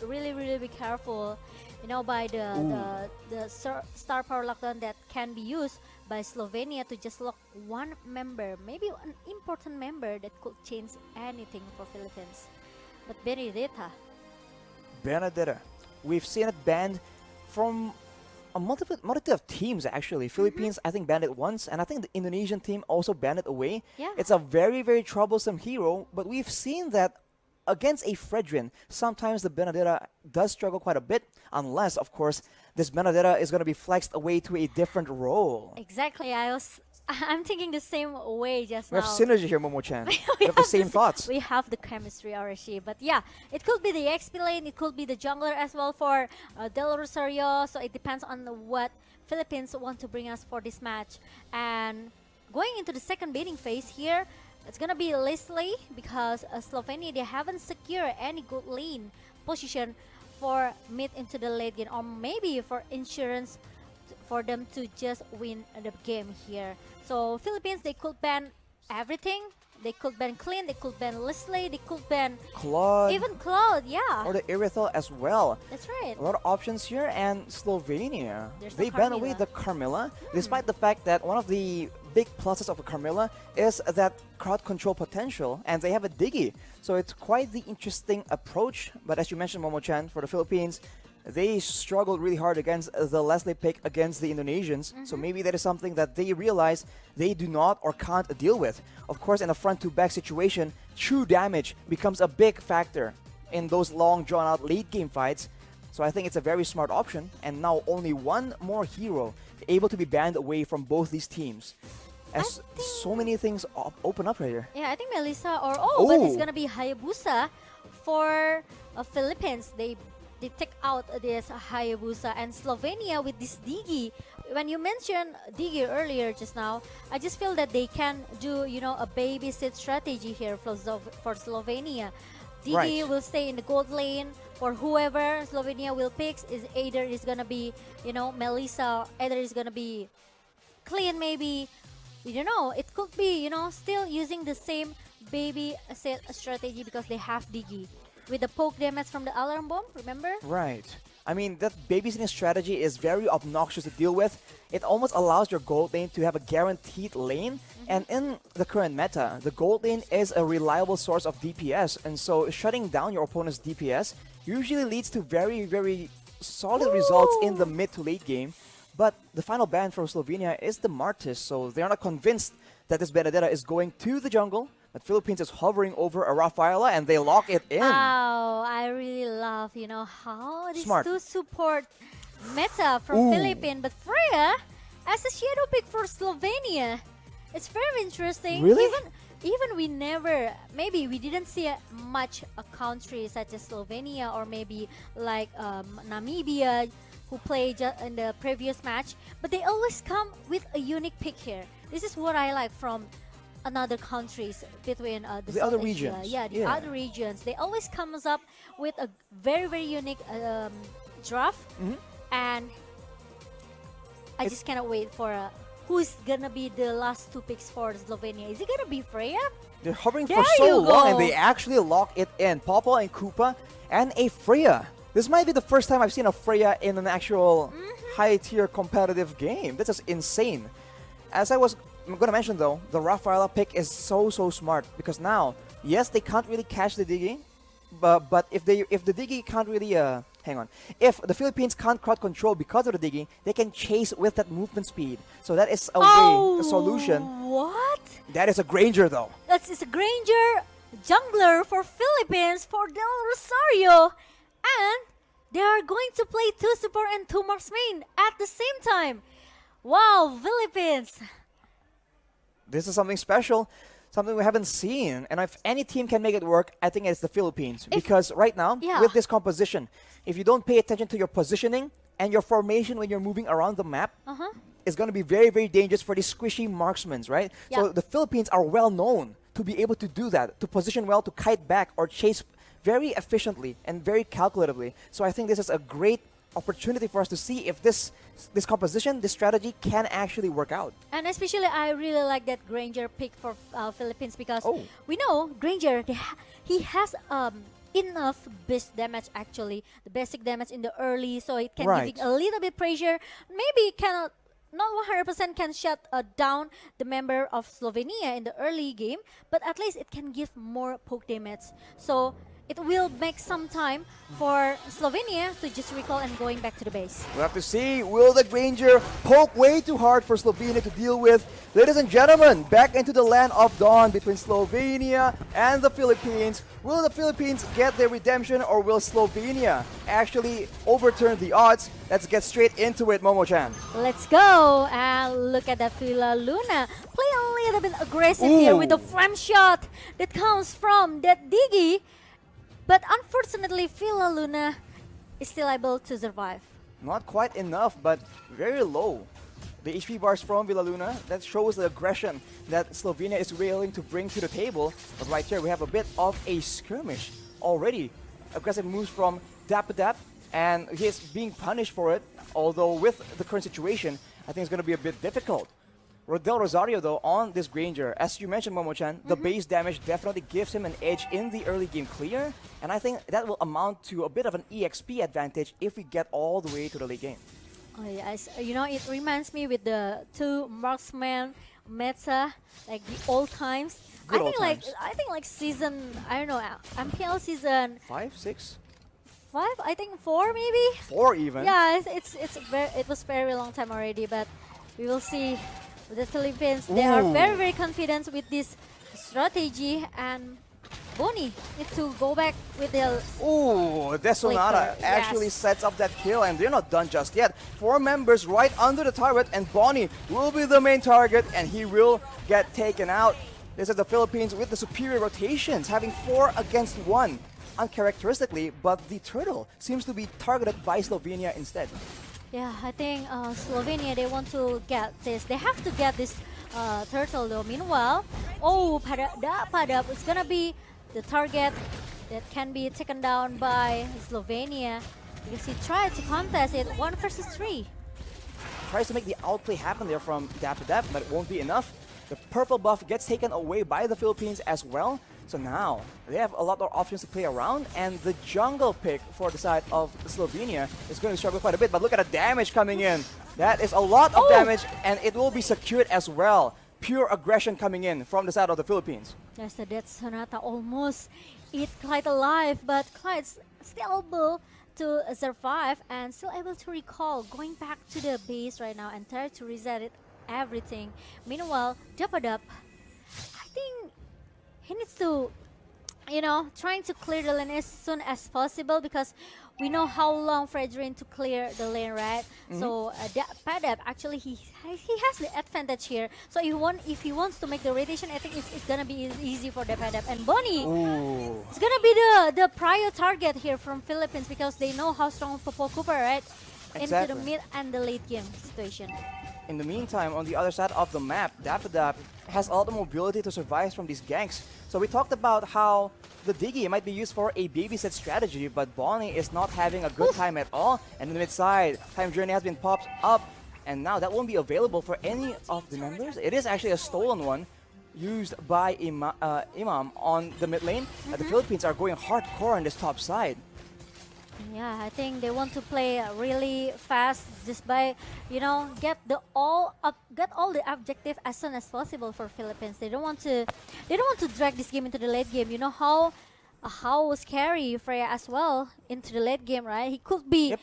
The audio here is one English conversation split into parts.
really, really be careful, by the star power lockdown that can be used by Slovenia to just lock one member, maybe an important member that could change anything for Philippines. But Benedetta, Benedetta. We've seen it banned from a multitude of teams actually. Philippines, I think, banned it once, and I think the Indonesian team also banned it away. yeah. It's a very, very troublesome hero, but we've seen that against a Fredrin, sometimes the Benedetta does struggle quite a bit, unless, of course, this Benedetta is going to be flexed away to a different role. Exactly. I'm thinking the same way just We have now. synergy here, Momo-chan. We have the same thoughts. We have the chemistry, Arashi. But yeah, it could be the XP lane, it could be the jungler as well for Del Rosario. So it depends on what Philippines want to bring us for this match. And going into the second bidding phase here, it's gonna be Leslie because Slovenia, they haven't secured any good lane position for mid into the late game, or maybe for insurance for them to just win the game here. So Philippines, they could ban everything. They could ban Clean, they could ban Leslie, they could ban Claude, even Cloud, yeah. or the Irithel as well. That's right. A lot of options here, and Slovenia, There's they no ban away Carmilla. the Carmilla, despite the fact that one of the big pluses of a Carmilla is that crowd control potential, and they have a Diggy. So it's quite the interesting approach, but as you mentioned, Momo-chan, for the Philippines, they struggled really hard against the Leslie pick against the Indonesians. So maybe that is something that they realize they do not or can't deal with. Of course, in a front-to-back situation, true damage becomes a big factor in those long, drawn-out late-game fights. So I think it's a very smart option. And now only one more hero able to be banned away from both these teams. As so many things open up right here. Yeah, I think Melissa but it's gonna be Hayabusa for Philippines. They take out this Hayabusa, and Slovenia with this Digi. When you mentioned Digi earlier just now, I just feel that they can do, a babysit strategy here for Slovenia. Digi Right. will stay in the gold lane for whoever Slovenia will pick. Either is gonna be, Melissa, either is gonna be Clean maybe. You don't know. It could be, still using the same baby set strategy because they have Digi. With the poke damage from the alarm bomb, remember? Right. I mean, that babysitting strategy is very obnoxious to deal with. It almost allows your gold lane to have a guaranteed lane. And in the current meta, the gold lane is a reliable source of DPS. And so shutting down your opponent's DPS usually leads to very, very solid results in the mid to late game. But the final ban for Slovenia is the Martis. So they are not convinced that this Benedetta is going to the jungle. But Philippines is hovering over a Rafaela, and they lock it in. Wow, I really love, how these Smart. two support meta from Philippines. But Freya, as a shadow pick for Slovenia, it's very interesting. Really? Even maybe we didn't see much a country such as Slovenia or maybe like Namibia who played in the previous match, but they always come with a unique pick here. This is what I like from another countries between the other South Asia. regions. Yeah, the other regions. They always comes up with a very, very unique draft, and I just cannot wait for who's gonna be the last two picks for Slovenia. Is it gonna be Freya? They're hovering There for so you long, and go. they actually lock it in. Papa and Koopa and a Freya. This might be the first time I've seen a Freya in an actual high-tier competitive game. This is insane. As I'm going to mention though, the Rafaela pick is so smart because now, yes, they can't really catch the Digi, but if the Digi can't really if the Philippines can't crowd control because of the Digi, they can chase with that movement speed. So that is a solution. What? That is a Granger though. It's a Granger jungler for Philippines for Del Rosario, and they are going to play 2 support and 2 marksman at the same time. Wow, Philippines! This is something special, something we haven't seen. And if any team can make it work, I think it's the Philippines. Because right now, with this composition, if you don't pay attention to your positioning and your formation when you're moving around the map, it's going to be very, very dangerous for these squishy marksmen, right? Yeah. So the Philippines are well known to be able to do that, to position well, to kite back or chase very efficiently and very calculatively. So I think this is a great opportunity for us to see if this composition, this strategy can actually work out. And especially, I really like that Granger pick for Philippines because we know Granger, he has enough base damage actually, the basic damage in the early, so it can Right. give it a little bit pressure. Maybe it cannot, not 100% can shut down the member of Slovenia in the early game, but at least it can give more poke damage. So it will make some time for Slovenia to just recall and going back to the base. We'll have to see. Will the Granger poke way too hard for Slovenia to deal with? Ladies and gentlemen, back into the land of dawn between Slovenia and the Philippines. Will the Philippines get their redemption, or will Slovenia actually overturn the odds? Let's get straight into it, Momo-chan. Let's go and look at that Villa Luna play a little bit aggressive here with the Ooh. frame shot that comes from that Diggy. But unfortunately, Villa Luna is still able to survive. Not quite enough, but very low. The HP bars from Villa Luna, that shows the aggression that Slovenia is willing to bring to the table. But right here, we have a bit of a skirmish already. Aggressive moves from Dap, and he's being punished for it. Although with the current situation, I think it's going to be a bit difficult. Rodel Rosario, though, on this Granger, as you mentioned, Momo-chan, the base damage definitely gives him an edge in the early game clear, and I think that will amount to a bit of an EXP advantage if we get all the way to the late game. Oh yes, you know, it reminds me with the two marksman meta, like the old times. Good I old think like times. I think like season, I don't know, MPL season 5, 6, 5, I think 4 maybe. 4 even. Yeah, it was very long time already, but we will see. The Philippines, they are Ooh. very confident with this strategy, and Bonnie needs to go back with the Ooh, Desonata Flicker, actually yes. sets up that kill, and they're not done just yet. 4 members right under the turret, and Bonnie will be the main target, and he will get taken out. This is the Philippines with the superior rotations, having 4 against 1. Uncharacteristically, but the turtle seems to be targeted by Slovenia instead. Yeah, I think Slovenia, they want to get this. They have to get this turtle though. Meanwhile, oh, Padap is gonna be the target that can be taken down by Slovenia because he tried to contest it 1 versus 3. Tries to make the outplay happen there from Dap, but it won't be enough. The purple buff gets taken away by the Philippines as well. So now they have a lot more options to play around, and the jungle pick for the side of Slovenia is going to struggle quite a bit. But look at the damage coming in. That is a lot of damage, and it will be secured as well. Pure aggression coming in from the side of the Philippines. There's the Death Sonata almost eat Clyde alive, but Clyde's still able to survive and still able to recall, going back to the base right now and try to reset it everything. Meanwhile, Dapadup, I think he needs to, you know, trying to clear the lane as soon as possible because we know how long Fredrin to clear the lane, right? So Padap actually he has the advantage here. So if he wants to make the rotation, I think it's gonna be easy for the Padap. And Bonnie, Ooh. it's gonna be the prior target here from Philippines because they know how strong Popo Cooper, right? Into Exactly. the mid and the late game situation. In the meantime, on the other side of the map, Dap has a lot of mobility to survive from these ganks. So we talked about how the Diggy might be used for a babysit strategy, but Bonnie is not having a good time at all. And in the mid side, Time Journey has been popped up, and now that won't be available for any of the members. It is actually a stolen one used by Imam on the mid lane. The Philippines are going hardcore on this top side. Yeah, I think they want to play really fast just by, you know, get all the objective as soon as possible for Philippines. They don't want to drag this game into the late game. You know how scary Freya as well into the late game, right? He could be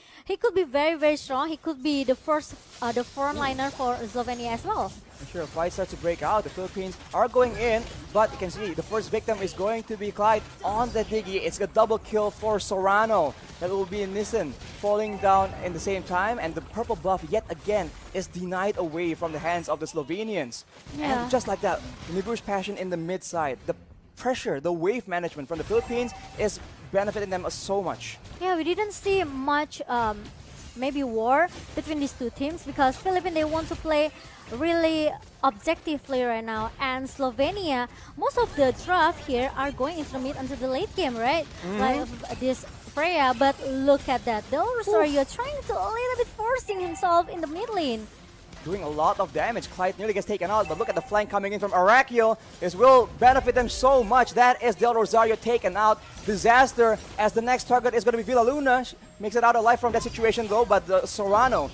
very strong. He could be the front liner for Slovenia as well. Sure, fight starts to break out. The Philippines are going in, but you can see the first victim is going to be Clyde on the Diggy. It's a double kill for Sorano. That will be Nissan falling down in the same time, and the purple buff yet again is denied away from the hands of the Slovenians. Yeah. And just like that, Nibu's passion in the mid side, the pressure, the wave management from the Philippines is benefiting them so much. Yeah, we didn't see much maybe war between these two teams because Philippines, they want to play really objectively right now, and Slovenia, most of the draft here are going into the mid until the late game, right? Like this Freya, but look at that. Del Rosario trying to a little bit forcing himself in the mid lane. doing a lot of damage. Clyde nearly gets taken out, but look at the flank coming in from Arakiel. This will benefit them so much. That is Del Rosario taken out. Disaster as the next target is going to be Villaluna. She makes it out alive from that situation though, but the Sorano,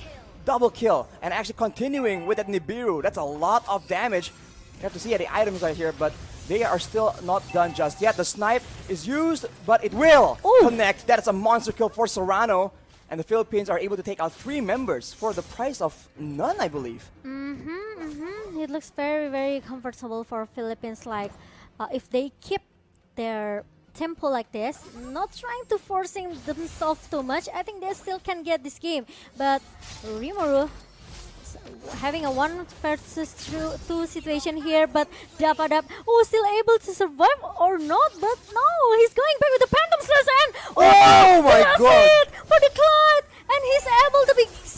double kill. And actually continuing with that Nibiru. That's a lot of damage. You have to see the items right here, but they are still not done just yet. The snipe is used, but it will connect. That is a monster kill for Sorano. And the Philippines are able to take out 3 members for the price of none, I believe. It looks very, very comfortable for Philippines. Like, if they keep their tempo like this, not trying to forcing themselves too much, I think they still can get this game. But Rimuru having a 1 versus 2 situation here, but Dapadab, still able to survive or not, but no, he's going back with the Phantom Slash and oh my god! It for the Clyde, and he's able to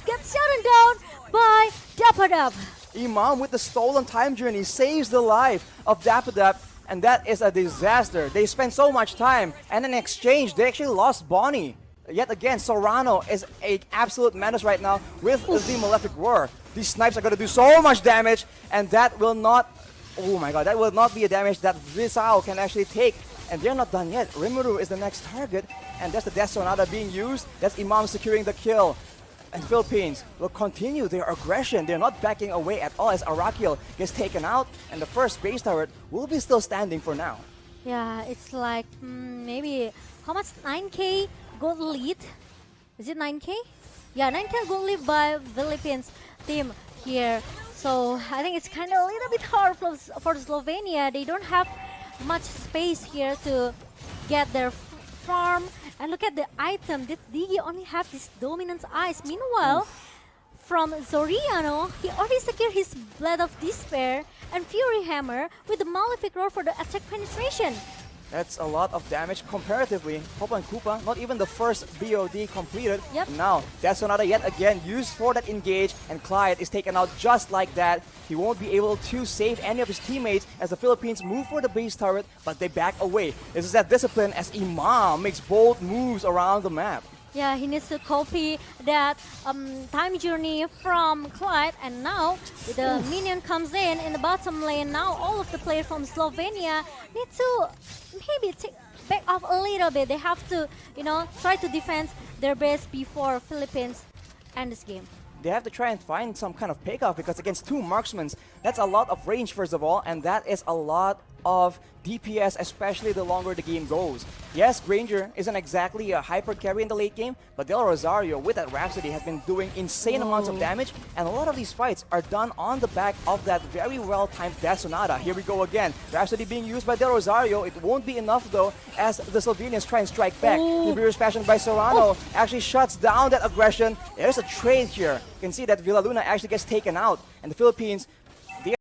get shut down by Dapadab. Imam with the stolen time journey saves the life of Dapadab, and that is a disaster. They spent so much time, and in exchange, they actually lost Bonnie. Yet again, Sorano is an absolute menace right now with the Malefic Roar. These snipes are going to do so much damage, and that will not, oh my god, that will not be a damage that Visao can actually take. And they're not done yet. Rimuru is the next target, and that's the Death Sonata being used. That's Imam securing the kill. And Philippines will continue their aggression. They're not backing away at all as Arakiel gets taken out, and the first base turret will be still standing for now. Yeah, it's like maybe, how much, 9k gold lead? Is it 9k? Yeah, 9k gold lead by Philippines team here. So I think it's kind of a little bit hard for Slovenia. They don't have much space here to get their farm. And look at the item. This Digi only have this dominance eyes. Meanwhile, from Zoriano, he already secured his Blade of Despair and Fury Hammer with the Malefic Roar for the attack penetration. That's a lot of damage comparatively. Hopa and Koopa, not even the first BOD completed. Yep. Now, Death Sonata yet again used for that engage, and Clyde is taken out just like that. He won't be able to save any of his teammates as the Philippines move for the base turret, but they back away. This is that discipline as Imam makes bold moves around the map. Yeah, he needs to copy that time journey from Clyde, and now the minion comes in the bottom lane. Now all of the players from Slovenia need to maybe back off a little bit. They have to, try to defend their base before Philippines end this game. They have to try and find some kind of payoff because against 2 marksmen, that's a lot of range first of all, and that is a lot of DPS, especially the longer the game goes. Yes, Granger isn't exactly a hyper carry in the late game, but Del Rosario with that Rhapsody has been doing insane amounts of damage, and a lot of these fights are done on the back of that very well-timed Death Sonata. Here we go again. Rhapsody being used by Del Rosario. It won't be enough though as the Slovenians try and strike back. Nibiru's passion by Sorano actually shuts down that aggression. There's a trade here. You can see that Villaluna actually gets taken out, and the Philippines